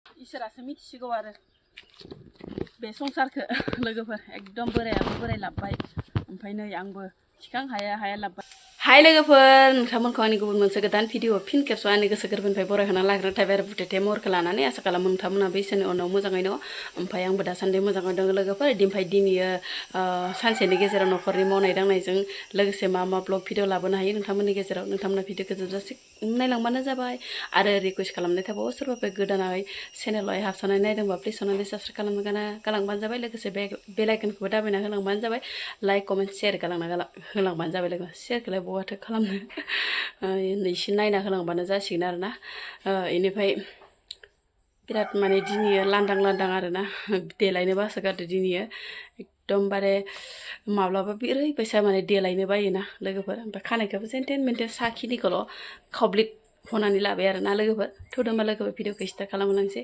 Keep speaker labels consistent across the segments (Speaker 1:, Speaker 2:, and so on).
Speaker 1: इसोरासो मिथिसिगौ आरो बे संसारखौ लोगोफोर एकदम बोरायाबो बोराय लाबबाय ओमफ्राय नै आंबो थिखां हाया लाबबाय हाय लोगोफोर नोंथांमोनखौ आंनि गुबुन मोनसे गोदान भिडिअ फिन खेबस' आंनि गोसो गोरबोनिफ्राय बरायहोना लाग्रोनाय थाबाय आरो बुथेथे महरखौ लानानै आसा खालामो नोंथांमोनहा बैसोरनि उनाव मोजाङै दङ ओमफ्राय आंबो दासान्दि मोजाङै दङ लोगोफोर ओमफ्राय दिनैयो सानसेनि गेजेराव न'खरनि मावनाय दांनायजों लोगोसे मा ब्लग भिडिअ लाबोनो हायो नोंथांमोननि गेजेराव नोंथांमोना भिडिअखौ जोबजासे नायलांबानो जाबाय आरो रिकुवेस्ट खालामनाय थाबावो सोरबाफोर गोदानै चेनेलावहाय हाबस'नानै नायदोंबा प्लिज अननानै साबस्क्राइब खालामनो गालांबानो जाबाय लोगोसे बेल आइकनखौबो दाबायना होलांबानो जाबाय लाइक कमेन्ट शेयार होलांबानो जाबाय लोगो शेयारखौलाय बहाथो खालामनो एसे नायना होलांबानो जासिगोन आरोना बेनिफ्राय बिराद माने दिनै लांदां आरोना देलायनो बासोगारदो दिनै एकदमबारे माब्लाबा ओरैबायसा माने देलायनो बायोना लोगोफोर ओमफ्राय खानायखौबो जेनथेन मेनथेन साखिनिखौल' खावब्लिट हनानै लाबाय आरोना लोगोफोर थौदोंबा लोगोफोर भिडिअखौ स्टार्ट खालामलांसै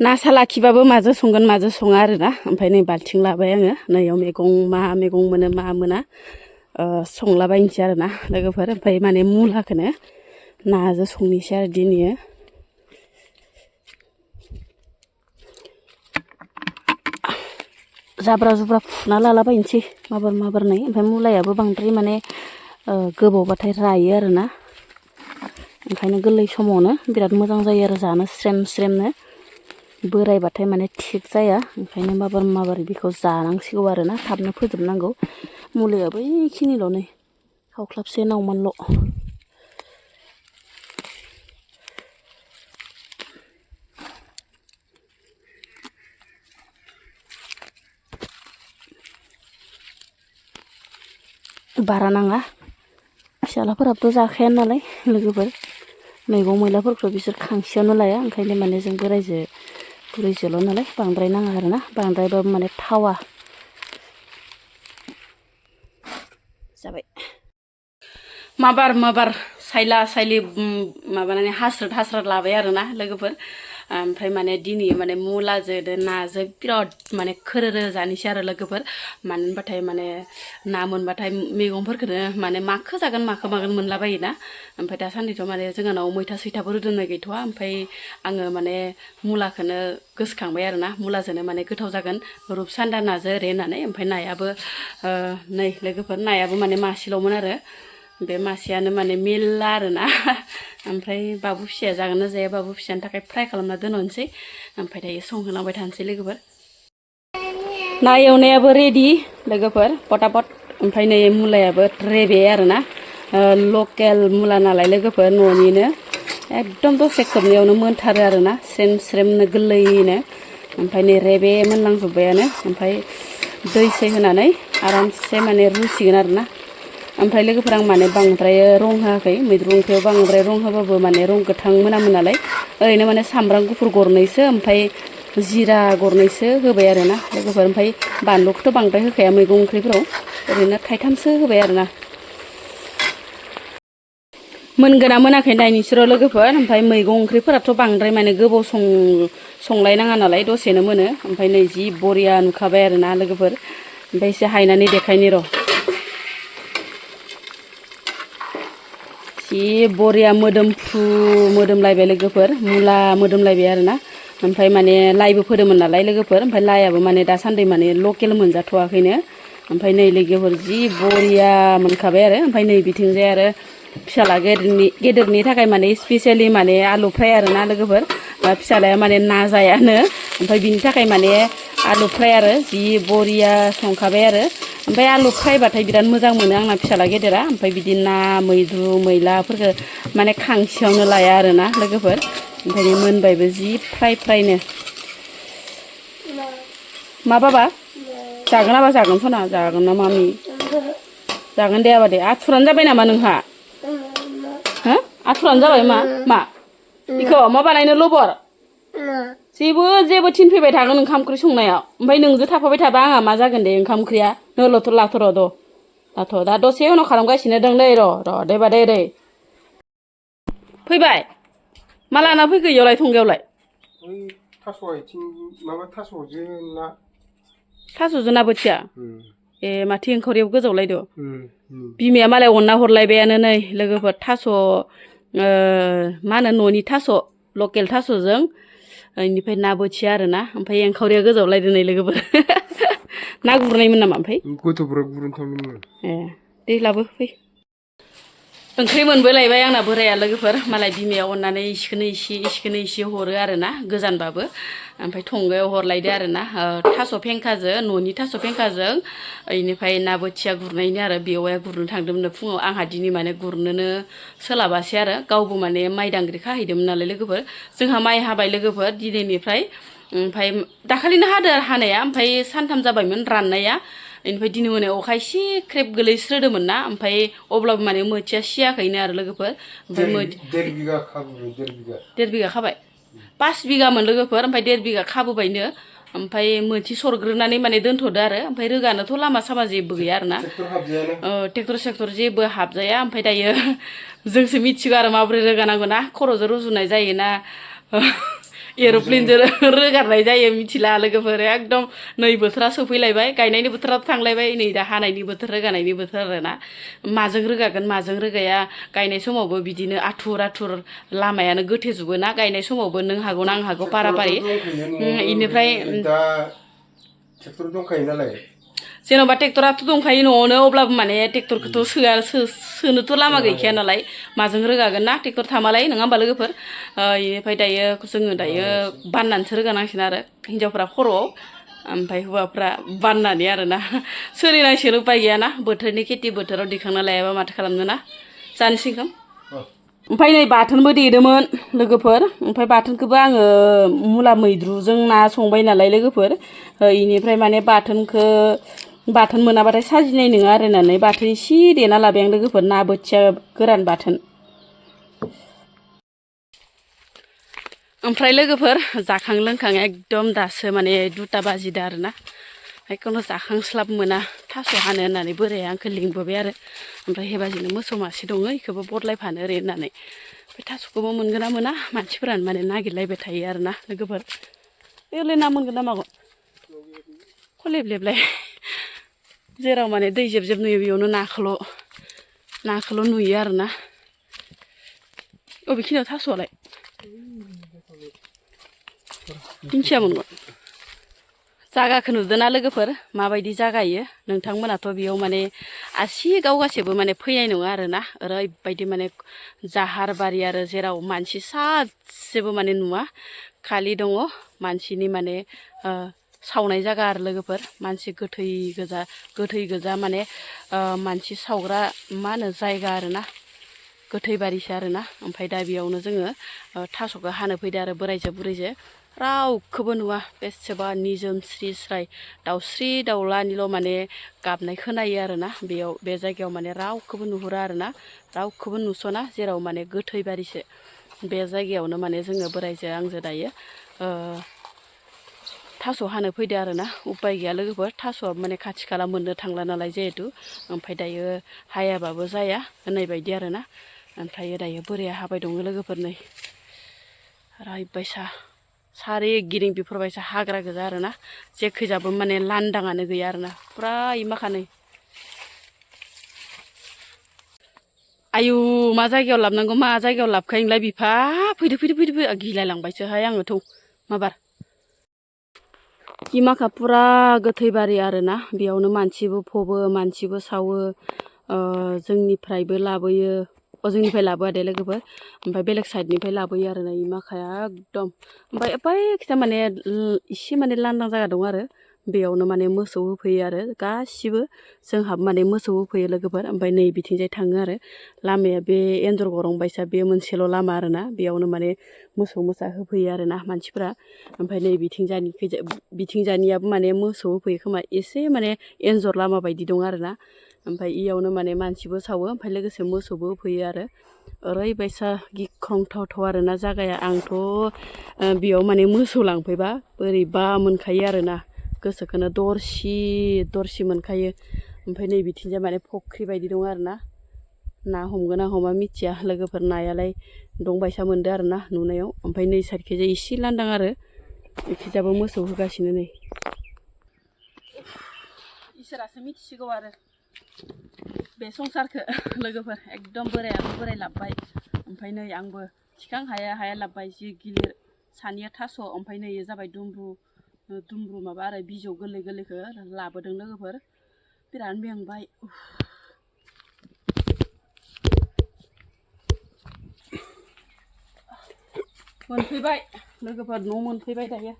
Speaker 1: ना सा लाखिबाबो माजों संगोन माजों सङा आरोना ओमफ्राय नै बाल्थिं लाबाय आङो नैयाव मा मैगं मोनो मा मोना संलाबायनोसै आरोना लोगोफोर ओमफ्राय माने मुलाखौनो नाजों संनोसै आरो दिनै जाब्रा जुब्रा फुना लालाबायनोसै माबार ओमफ्राय मुलायाबो बांद्राय माने गोबावबाथाय रायो आरोना ओंखायनो गोरलै समावनो बिराद मोजां जायो आरो जानो स्रेमनो बोरायबाथाय माने थिग जाया ओंखायनो माबार बेखौ जानांसिगौ आरोना थाबनो फोजोबनांगौ मुलायाबो बेखिनिल' नै खावख्लाबसे नावमानल' बारा नाङा फिसालाफोराबोथ' जाखाया नालाय लोगोफोर मैगं मैलाफोरखौ बिसोर खांसेयावनो लाया ओंखायनो माने जों बुरैजोल' नालाय बांद्राय नाङा आरोना बांद्रायबाबो माने थावा जाबाय माबार सायला सायलि माबानानै हास्रोद लाबाय आरोना लोगोफोर ओमफ्राय माने दिनै माने मुलाजों नाजों बिराद माने खोरोरो जानोसै आरो लोगोफोर मानो होनबाथाय माने ना मोनबाथाय मैगंफोरखौनो माने माखो जागोन माखो मागोन मोनलाबायोना ओमफ्राय दासान्दिथ' माने जोंहानाव मैथा सैथाबो रोदोमनाय गैथ'वा ओमफ्राय आङो माने मुलाखौनो गोसोखांबाय आरोना मुलाजोंनो माने गोथाव जागोन रुपसान्दा नाजों ओरै होननानै ओमफ्राय नायाबो नै लोगोफोर नायाबो माने मासेल'मोन आरो बे मासेयानो माने मेल्ला आरोना ओमफ्राय बाबु फिसाया जागोन ना जाया बाबु फिसानि थाखाय फ्राय खालामना दोनहरनोसै ओमफ्राय दायो संहोलांबाय थानोसै लोगोफोर ना एवनायाबो रेडि लोगोफोर पटापट ओमफ्राय नै मुलायाबो रेबे आरोना लकेल मुला नालाय लोगोफोर न'निनो एकदम दसे खोबनायावनो मोनथारो आरोना स्रेमनो गोरलैयैनो ओमफ्राय नै रेबे मोनलांजोब्बायानो ओमफ्राय दै होनानै आरामसे माने रुसिगोन आरोना ओमफ्राय लोगोफोर आं माने बांद्राय रं होआखै मैद्रु ओंख्रियाव बांद्राय रं होबाबो माने रं गोथां मोनामो नालाय ओरैनो माने सामब्राम गुफुर गरनैसो ओमफ्राय जिरा गरनैसो होबाय आरोना लोगोफोर ओमफ्राय बानलुखौथ' बांद्राय होखाया मैगं ओंख्रिफोराव ओरैनो थाइथामसो होबाय आरोना मोनगोना मोनाखै नायनोसै र' लोगोफोर ओमफ्राय मैगं ओंख्रिफोराथ' बांद्राय माने गोबाव संलायनाङा नालाय दसेनो मोनो ओमफ्राय नै जि बरिया नुखाबाय आरोना लोगोफोर ओमफ्राय एसे हायनानै देखायनि र' जि बरिया मोदोमलायबाय लोगोफोर मुला मोदोमलायबाय आरोना ओमफ्राय माने लाइबो फोदोंमोन नालाय लोगोफोर ओमफ्राय लाइआबो माने दासान्दि माने लकेल मोनजाथ'वाखैनो ओमफ्राय नै लोगोफोर जि बरिया मोनखाबाय आरो ओमफ्राय नै बिथिंजाय आरो फिसाला गेदेरनि थाखाय माने स्पेसियेलि माने आलु फ्राय आरोना लोगोफोर फिसालाया माने ना जायानो ओमफ्राय बिनि थाखाय माने आलु फ्राय आरो जि बरिया संखाबाय आरो ओमफ्राय आलु फ्रायबाथाय बिराद मोजां मोनो आंना फिसाला गेदेरा ओमफ्राय बिदि ना मैद्रु मैलाफोरखौ माने खांसेयावनो लाया आरोना लोगोफोर ओमफ्राय मोनबायबो जि फ्रायनो मा बाबा जागोन आबा जागोन सना जागोन ना मामि जागोन दे आबा दे आथुरानो जाबाय नामा नोंहा हो आथुरानो जाबाय मा बेखौ मा बानायनो लबर जेबो थिनफैबाय थागोन ओंखाम ओंख्रि संनायाव ओमफ्राय नोंजों थाफाबाय थाबा आंहा मा जागोन दे ओंखाम ओंख्रिया नोल'थ' लाथ' र' दाथ' दा दसे उनाव खालामगासिनो दं दै र' दे बादे दै फैबाय मा लाना फैखो इयावलाय थंगायावलाय
Speaker 2: थास' आथिं माबा
Speaker 1: थास'जों ना बोथिया ए माथो एंखरियाव गोजावलायद' बिमाया मालाय अनना हरलायबायानो नै लोगोफोर थास' मा होनो न'नि थास' लकेल थास'जों बेनिफ्राय ना बोथिया आरो ना ओमफ्राय एंखावरिया गोजावलायदों नै लोगोफोर ना गुरनायमोन नामा ओमफ्राय
Speaker 2: गथ'फोरा गुरनो थांदोंमोन
Speaker 1: ए दे लाबो फै ओंख्रि मोनबोलायबाय आंना बोराया लोगोफोर मालाय बिमाया अननानै इसेखौनो इसे हरो आरो ना गोजानबाबो ओमफ्राय थंगायाव हरलायदो आरो ना थास' फेंखाजों न'नि थास' फेंखाजों बेनिफ्राय ना बोथिया गुरनायनि आरो बेवाया गुरनो थांदोंमोन फुङाव आंहा दिनै माने गुरनोनो सोलाबासै आरो गावबो माने माइ दांग्रि खाहैदोंमोन नालाय लोगोफोर जोंहा माइ हाबाय लोगोफोर दिनैनिफ्राय ओमफ्राय दाखालिनो हादो हानाया ओमफ्राय सानथाम जाबायमोन राननाया बेनिफ्राय दिनै मोनायाव अखा एसे ख्रेब गोलैस्रोदोंमोन ना ओमफ्राय अब्लाबो माने मोथिया सियाखैनो आरो लोगोफोर ओमफ्राय देर बिगा खाबाय 5 बिगामोन लोगोफोर ओमफ्राय 1.5 बिगा खाबोबायनो ओमफ्राय मोथि सरग्रोनानै माने दोनथ'दो आरो ओमफ्राय रोगानोथ' लामा सामा जेबो गैया आरो ना ट्रेक्टर सेक्टर जेबो हाबजाया ओमफ्राय दायो जोंसो मिथिगौ आरो माबोरै रोगानांगौ ना खर'जों रुजुनाय जायोना एर'प्लेनजों रोगानाय जायो मिथिला लोगोफोर एकदम नै बोथोरा सफैलायबाय गायनायनि बोथोरा थांलायबाय नै दा हानायनि बोथोर रोगानायनि बोथोर आरो ना माजों रोगागोन माजों रोगाया गायनाय समावबो बिदिनो आथुर लामायानो गोथेजोबो ना गायनाय समावबो नों हागौ ना आं हागौ पारापारि इनिफ्राय
Speaker 2: ट्रेक्टर दंखायो नालाय
Speaker 1: जेन'बा ट्रेक्टराथ' दंखायो न'आवनो अब्लाबो माने ट्रेक्टरखौथ' सोनोथ' लामा गैखाया नालाय माजों रोगागोन ना ट्रेक्टर थामालाय नङा होमबा लोगोफोर बेनिफ्राय दायो जोङो दायो बाननानैसो रोगानांसिगोन आरो हिन्जावफ्रा खर'आव ओमफ्राय हौवाफ्रा बाननानै आरो ना सोलिनांसिगोन उपाय गैयाना बोथोरनि खेथि बोथोराव दिखांना लायाबा माथो खालामनो ना जानोसै ओंखाम ओमफ्राय नै बाथोनबो देदोंमोन लोगोफोर ओमफ्राय बाथोनखौबो आङो मुला मैद्रुजों ना संबाय नालाय लोगोफोर बेनिफ्राय माने बाथोन मोनाबाथाय साजिनाय नङा आरो होननानै बाथोन इसे देना लाबाय आं लोगोफोर ना बोथिया गोरान बाथोन ओमफ्राय लोगोफोर जाखां लोंखां एकदम दासो माने 2टा बाजिदों आरो ना बेखौनो जाखांस्लाब मोना थास' हानो होननानै बोराया आंखौ लिंबोबाय आरो ओमफ्राय हेबाजिनो मोसौ मासे दङ बेखौबो बदलायफानो ओरै होननानै ओमफ्राय थास'खौबो मोनगोन ना मोना मानसिफोरानो माने नागिरलायबाय थायो आरो ना लोगोफोर ओरैनो ना मोनगोन ना मागोन खलेबलेबलाय जेराव माने दै जेब जेब नुयो बेयावनो नाखौल' नुयो आरो ना बबेखिनियाव थास'आलाय दिंखिया मोनगोन जागाखौ नुदोंना लोगोफोर माबायदि जागायो नोंथांमोनाथ' बेयाव माने आसि गावगासेबो माने फैनाय नङा आरो ना ओरैबायदि माने जाहारबारि आरो जेराव मानसि सासेबो माने नुवा खालि दङ मानसिनि माने सावनाय जागा आरो लोगोफोर मानसि गोथै गोजा माने मानसि सावग्रा मा होनो जायगा आरो ना गोथै बारिसो आरो ना ओमफ्राय दा बेयावनो जोङो थास'खौ हानो फैदो आरो बोराइजो बुरैजो रावखौबो नुवा बेसेबा निजोम स्रि स्राय दाउस्रि दाउलानिल' माने गाबनाय खोनायो आरो ना बेयाव बे जायगायाव माने रावखौबो नुहुरा आरो ना रावखौबो नुस'ना जेराव माने गोथै बारिसो बे जायगायावनो माने जोङो बोराइजो आंजो दायो थास' हानो फैदो आरो ना उपाय गैया लोगोफोर थास'आ माने खाथि खाला मोननो थांला नालाय जिहेथु ओमफ्राय दायो हायाबाबो जाया होननाय बायदि आरो ना ओमफ्राय दायो बोराया हाबाय दङ लोगोफोर नै रायबायसा सारिगिदिं बेफोरबायसा हाग्रा गोजा आरो ना जेखैजाबो माने लांदाङानो गैया आरो ना फुरा माखानै आयु मा जायगायाव लाबनांगौ मा जायगायाव लाबखायो नोंलाय बिफा फैदो गिलाय लांबायसोहाय आङो थौ माबार माखा फुरा गोथै बारि आरो ना बेयावनो मानसिबो फबो मानसिबो सावो जोंनिफ्रायबो लाबोयो जोंनिफ्राय लाबोआ दे लोगोफोर ओमफ्राय बेलेग साइडनिफ्राय लाबोयो आरो ना माखाया एकदम ओमफ्राय बैखिजा माने इसे माने लांदां जायगा दं आरो बेयावनो माने मोसौ होफैयो आरो गासिबो जोंहा माने मोसौ होफैयो लोगोफोर ओमफ्राय नै बिथिंजाय थाङो आरो लामाया बे एन्जर गरं बायसा बे मोनसेल' लामा आरो ना बेयावनो माने मोसौ मोसा होफैयो आरो ना मानसिफ्रा ओमफ्राय नै बिथिंजानियाबो माने मोसौ होफैयो खोमा एसे माने एन्जर लामा बायदि दं आरो ना ओमफ्राय इयावनो माने मानसिबो सावो ओमफ्राय लोगोसे मोसौबो होफैयो आरो ओरैबायसा गिख्रंथावथाव आरो ना जागाया आंथ' बेयाव माने मोसौ लांफैबा बोरैबा मोनखायो आरो ना गोसोखौनो दरसि मोनखायो ओमफ्राय नै बिथिंजाय माने फख्रि बायदि दं आरो ना हमगोन ना हमा मिथिया लोगोफोर नायालाय दंबायसा मोनदो आरो ना नुनायाव ओमफ्राय नै साइडखैजाय इसे लांदां आरो इखिजाबो मोसौ होगासिनो नै इसोरासो मिथिसिगौ आरो बे संसारखौ लोगोफोर एकदम बोराय लाबबाय ओमफ्राय नै आंबो थिखां हाया लाबबाय जि गिलिर सानिया थास' ओमफ्राय नै जाबाय दुमब्रु माबा आरो बिजौ गोरलै गोरलैखौ लाबोदों लोगोफोर बिराद मेंबाय मोनफैबाय लोगोफोर न' मोनफैबाय दायो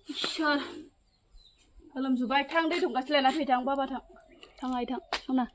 Speaker 1: इसोर लोमजुबाय थां दै दुंगासिनो लायना फै थां बाबा थां थां आइ थां सना